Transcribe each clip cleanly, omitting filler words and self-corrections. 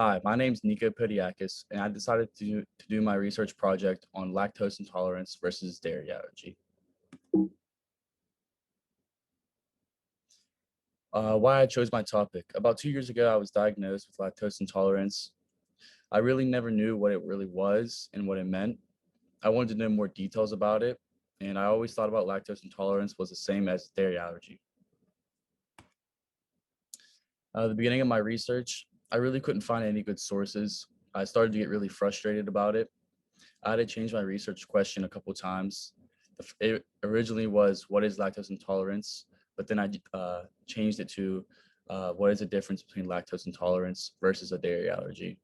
Hi, my name is Nico Podiakis, and I decided to do my research project on lactose intolerance versus dairy allergy. Why I chose my topic. About 2 years ago, I was diagnosed with lactose intolerance. I really never knew what it really was and what it meant. I wanted to know more details about it, and I always thought about lactose intolerance was the same as dairy allergy. The beginning of my research, I really couldn't find any good sources. I started to get really frustrated about it. I had to change my research question a couple times. It originally was, what is lactose intolerance? But then I changed it to, what is the difference between lactose intolerance versus a dairy allergy?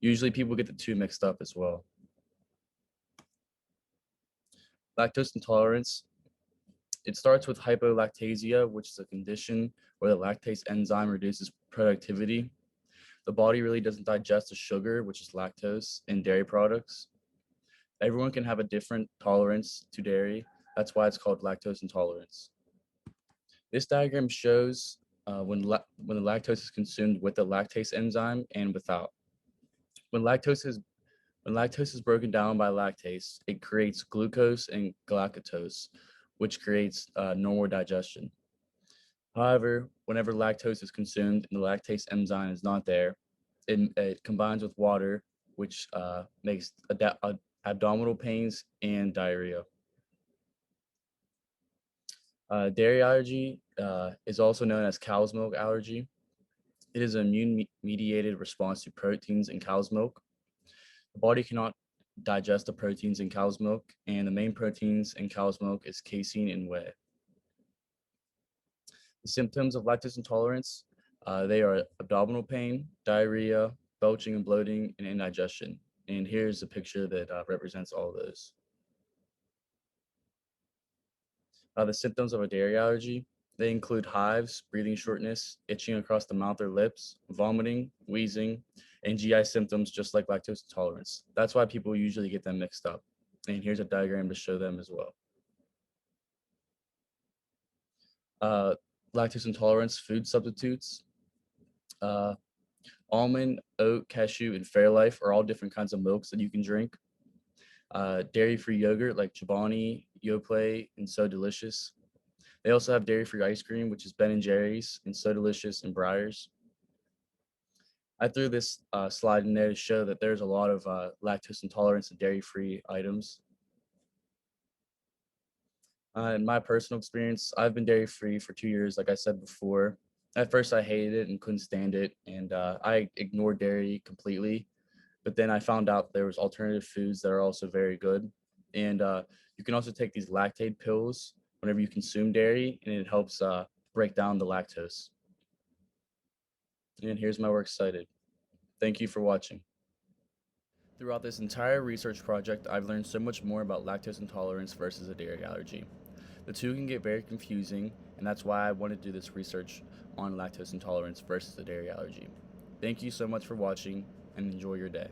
Usually people get the two mixed up as well. Lactose intolerance, it starts with hypolactasia, which is a condition where the lactase enzyme reduces productivity. The body really doesn't digest the sugar, which is lactose, in dairy products. Everyone can have a different tolerance to dairy. That's why it's called lactose intolerance. This diagram shows when the lactose is consumed with the lactase enzyme and without. When lactose is when lactose is broken down by lactase, it creates glucose and galactose, which creates normal digestion. However, whenever lactose is consumed and the lactase enzyme is not there, it combines with water, which makes abdominal pains and diarrhea. Dairy allergy is also known as cow's milk allergy. It is an immune-mediated response to proteins in cow's milk. The body cannot digest the proteins in cow's milk, and the main proteins in cow's milk is casein and whey. The symptoms of lactose intolerance, they are abdominal pain, diarrhea, belching and bloating, and indigestion. And here's a picture that represents all of those. The symptoms of a dairy allergy, they include hives, breathing shortness, itching across the mouth or lips, vomiting, wheezing, and GI symptoms just like lactose intolerance. That's why people usually get them mixed up. And here's a diagram to show them as well. Uh, Lactose intolerance food substitutes. Uh, Almond, oat, cashew, and Fairlife are all different kinds of milks that you can drink. Dairy-free yogurt like Chobani, Yoplait, and So Delicious. They also have dairy-free ice cream, which is Ben and Jerry's, and So Delicious and Breyers. I threw this slide in there to show that there's a lot of lactose intolerance and dairy-free items. In my personal experience, I've been dairy-free for 2 years, like I said before. At first, I hated it and couldn't stand it, and I ignored dairy completely. But then I found out there was alternative foods that are also very good. And you can also take these lactate pills whenever you consume dairy, and it helps break down the lactose. And here's my works cited. Thank you for watching. Throughout this entire research project, I've learned so much more about lactose intolerance versus a dairy allergy. The two can get very confusing, and that's why I wanted to do this research on lactose intolerance versus a dairy allergy. Thank you so much for watching, and enjoy your day.